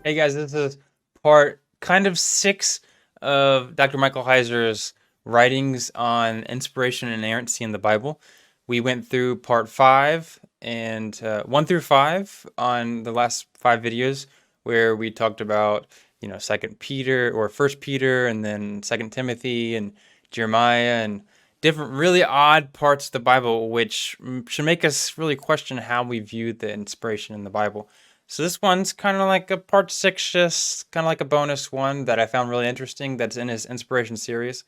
Hey guys, this is part kind of 6 of Dr. Michael Heiser's writings on inspiration and inerrancy in the Bible. We went through part 5 and 1 through 5 on the last 5 videos where we talked about, Second Peter or First Peter and then Second Timothy and Jeremiah and different really odd parts of the Bible, which should make us really question how we view the inspiration in the Bible. So this one's kind of like a part 6, just kind of like a bonus one that I found really interesting that's in his inspiration series.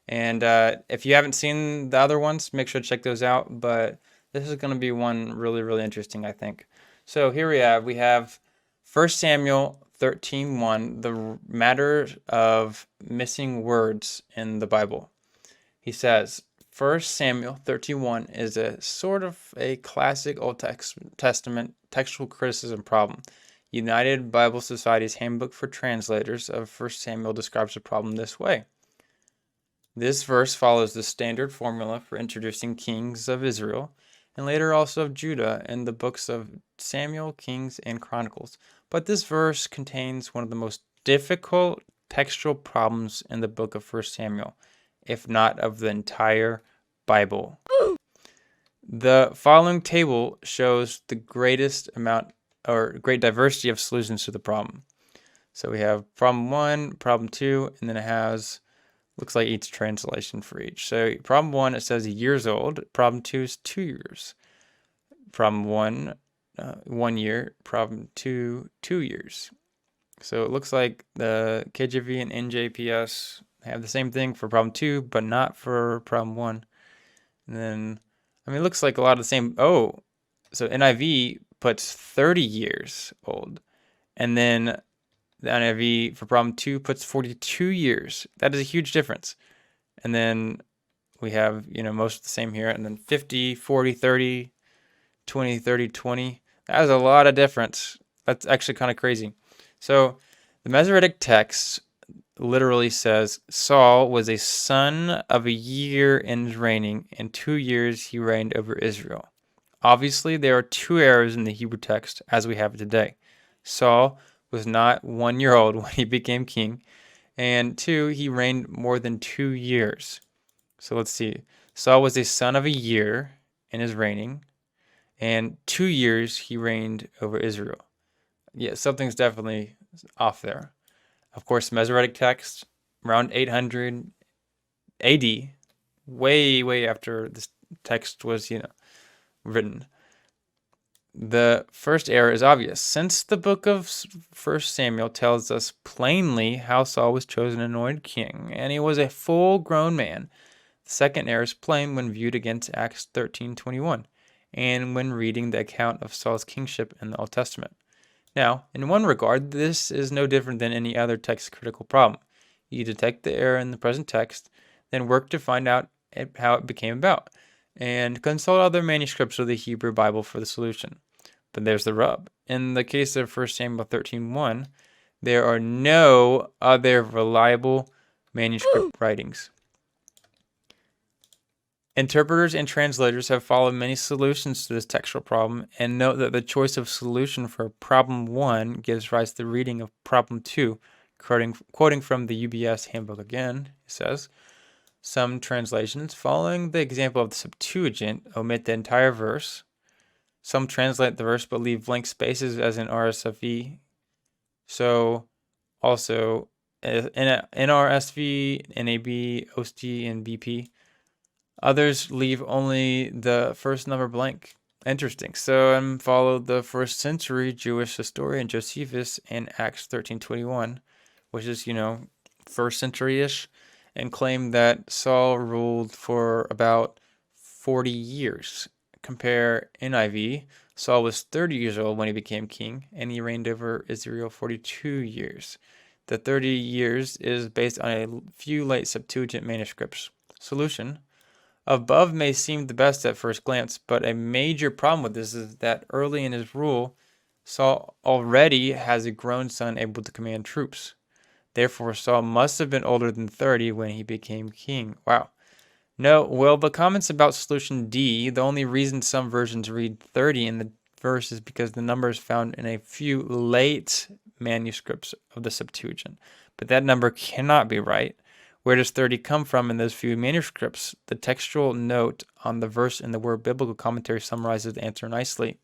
And if you haven't seen the other ones, make sure to check those out. But this is going to be one really, really interesting, I think. So here we have 1 Samuel 13:1, the matter of missing words in the Bible. He says, 1 Samuel 13:1 is a sort of a classic Old Testament textual criticism problem. United Bible Society's Handbook for Translators of 1 Samuel describes the problem this way. This verse follows the standard formula for introducing kings of Israel and later also of Judah in the books of Samuel, Kings, and Chronicles. But this verse contains one of the most difficult textual problems in the book of 1 Samuel, if not of the entire Bible. The following table shows the greatest amount or great diversity of solutions to the problem. So we have problem 1, problem 2, and then it has, looks like each translation for each. So problem 1, it says years old. Problem 2 is 2 years. Problem 1, 1 year. Problem 2, 2 years. So it looks like the KJV and NJPS have the same thing for problem 2, but not for problem 1. And then, it looks like a lot of the same. Oh, so NIV puts 30 years old. And then the NIV for problem 2 puts 42 years. That is a huge difference. And then we have, most of the same here. And then 50, 40, 30, 20, 30, 20. That is a lot of difference. That's actually kind of crazy. So the Masoretic text literally says Saul was a son of a year in his reigning, and 2 years he reigned over Israel. Obviously, there are 2 errors in the Hebrew text as we have it today. Saul was not 1 year old when he became king, and 2, he reigned more than 2 years. So let's see. Saul was a son of a year in his reigning, and 2 years he reigned over Israel. Yeah, something's definitely off there. Of course, Masoretic text, around 800 AD, way, way after this text was, written. The first error is obvious. Since the book of 1 Samuel tells us plainly how Saul was chosen and anointed king, and he was a full-grown man, the second error is plain when viewed against Acts 13:21, and when reading the account of Saul's kingship in the Old Testament. Now, in one regard, this is no different than any other text critical problem. You detect the error in the present text, then work to find out how it became about, and consult other manuscripts of the Hebrew Bible for the solution. But there's the rub. In the case of 1 Samuel 13:1, there are no other reliable manuscript writings. Interpreters and translators have followed many solutions to this textual problem, and note that the choice of solution for problem 1 gives rise to the reading of problem 2. Quoting from the UBS handbook again, it says, some translations, following the example of the Septuagint, omit the entire verse. Some translate the verse but leave blank spaces as in RSV. So also in NRSV, NAB, OST, and BP. Others leave only the first number blank. Interesting. So followed the first century Jewish historian Josephus in Acts 13:21, which is, first century-ish, and claimed that Saul ruled for about 40 years. Compare NIV. Saul was 30 years old when he became king, and he reigned over Israel 42 years. The 30 years is based on a few late Septuagint manuscripts. Solution. Above may seem the best at first glance, but a major problem with this is that early in his rule, Saul already has a grown son able to command troops. Therefore, Saul must have been older than 30 when he became king. Wow. No, well, the comments about solution D, the only reason some versions read 30 in the verse is because the number is found in a few late manuscripts of the Septuagint. But that number cannot be right. Where does 30 come from in those few manuscripts? The textual note on the verse in the Word Biblical Commentary summarizes the answer nicely.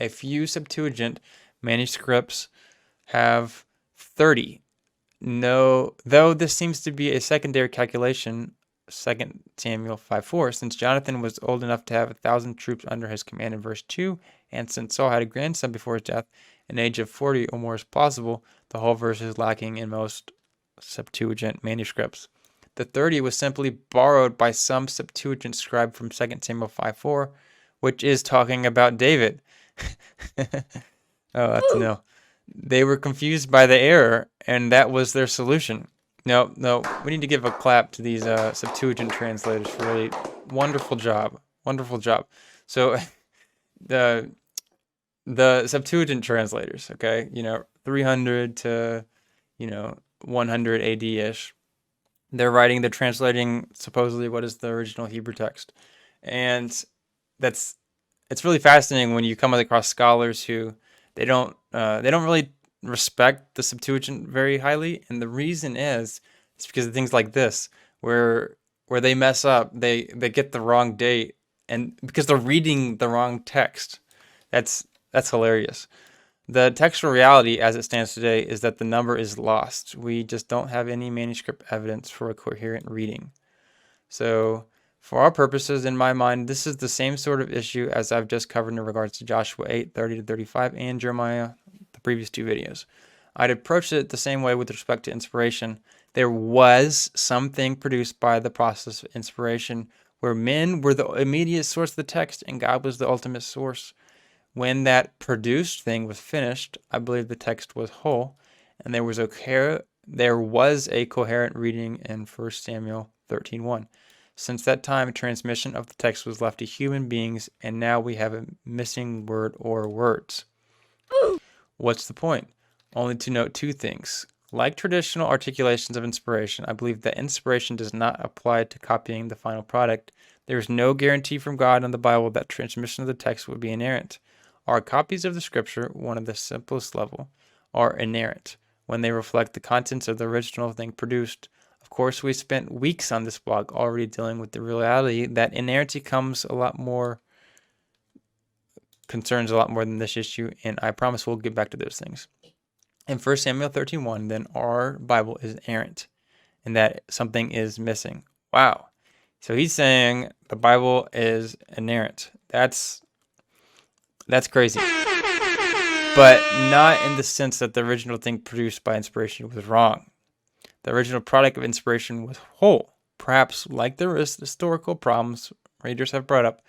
A few Septuagint manuscripts have 30. No, though this seems to be a secondary calculation, 2 Samuel 5:4, since Jonathan was old enough to have 1,000 troops under his command in verse 2, and since Saul had a grandson before his death, an age of 40 or more is plausible, the whole verse is lacking in most Septuagint manuscripts. The 30 was simply borrowed by some Septuagint scribe from 2 Samuel 5:4, which is talking about David. Oh, that's no. They were confused by the error, and that was their solution. No, we need to give a clap to these Septuagint translators for really wonderful job. Wonderful job. So the Septuagint translators, okay, 300 to 100 AD-ish. They're translating supposedly what is the original Hebrew text. And it's really fascinating when you come across scholars who they don't really respect the Septuagint very highly, and the reason is it's because of things like this, where they mess up, they get the wrong date, and because they're reading the wrong text. That's hilarious. The textual reality as it stands today is that the number is lost. We just don't have any manuscript evidence for a coherent reading. So for our purposes, in my mind, this is the same sort of issue as I've just covered in regards to Joshua 8:30-35 and Jeremiah, the previous two videos. I'd approach it the same way with respect to inspiration. There was something produced by the process of inspiration where men were the immediate source of the text and God was the ultimate source. When that produced thing was finished, I believe the text was whole, and there was a coherent reading in 1 Samuel 13:1. Since that time, transmission of the text was left to human beings, and now we have a missing word or words. What's the point? Only to note two things. Like traditional articulations of inspiration, I believe that inspiration does not apply to copying the final product. There is no guarantee from God in the Bible that transmission of the text would be inerrant. Our copies of the scripture, one of the simplest level, are inerrant when they reflect the contents of the original thing produced. Of course, we spent weeks on this blog already dealing with the reality that inerrancy concerns a lot more than this issue, and I promise we'll get back to those things. In 1 Samuel 13:1, then our Bible is inerrant, and that something is missing. Wow. So he's saying the Bible is inerrant. That's crazy. But not in the sense that the original thing produced by inspiration was wrong. The original product of inspiration was whole. Perhaps, like the historical problems readers have brought up,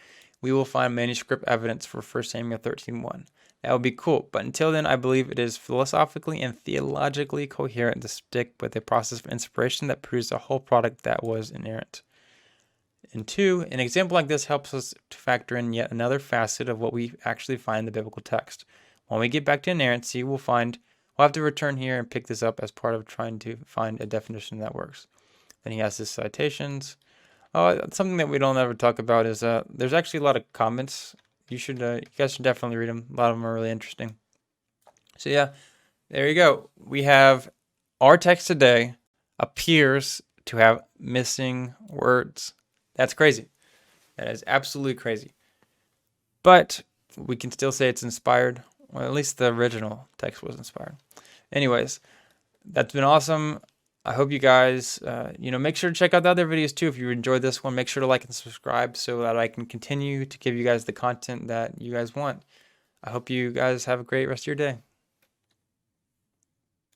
we will find manuscript evidence for 1 Samuel 13:1. That would be cool. But until then, I believe it is philosophically and theologically coherent to stick with a process of inspiration that produced a whole product that was inerrant. And two, an example like this helps us to factor in yet another facet of what we actually find in the biblical text. When we get back to inerrancy, we'll have to return here and pick this up as part of trying to find a definition that works. Then he has his citations. Something that we don't ever talk about is there's actually a lot of comments. You guys should definitely read them. A lot of them are really interesting. So yeah, there you go. We have our text today appears to have missing words. That's crazy. That is absolutely crazy. But we can still say it's inspired. Well, at least the original text was inspired. Anyways, that's been awesome. I hope you guys, make sure to check out the other videos too. If you enjoyed this one, make sure to like and subscribe so that I can continue to give you guys the content that you guys want. I hope you guys have a great rest of your day.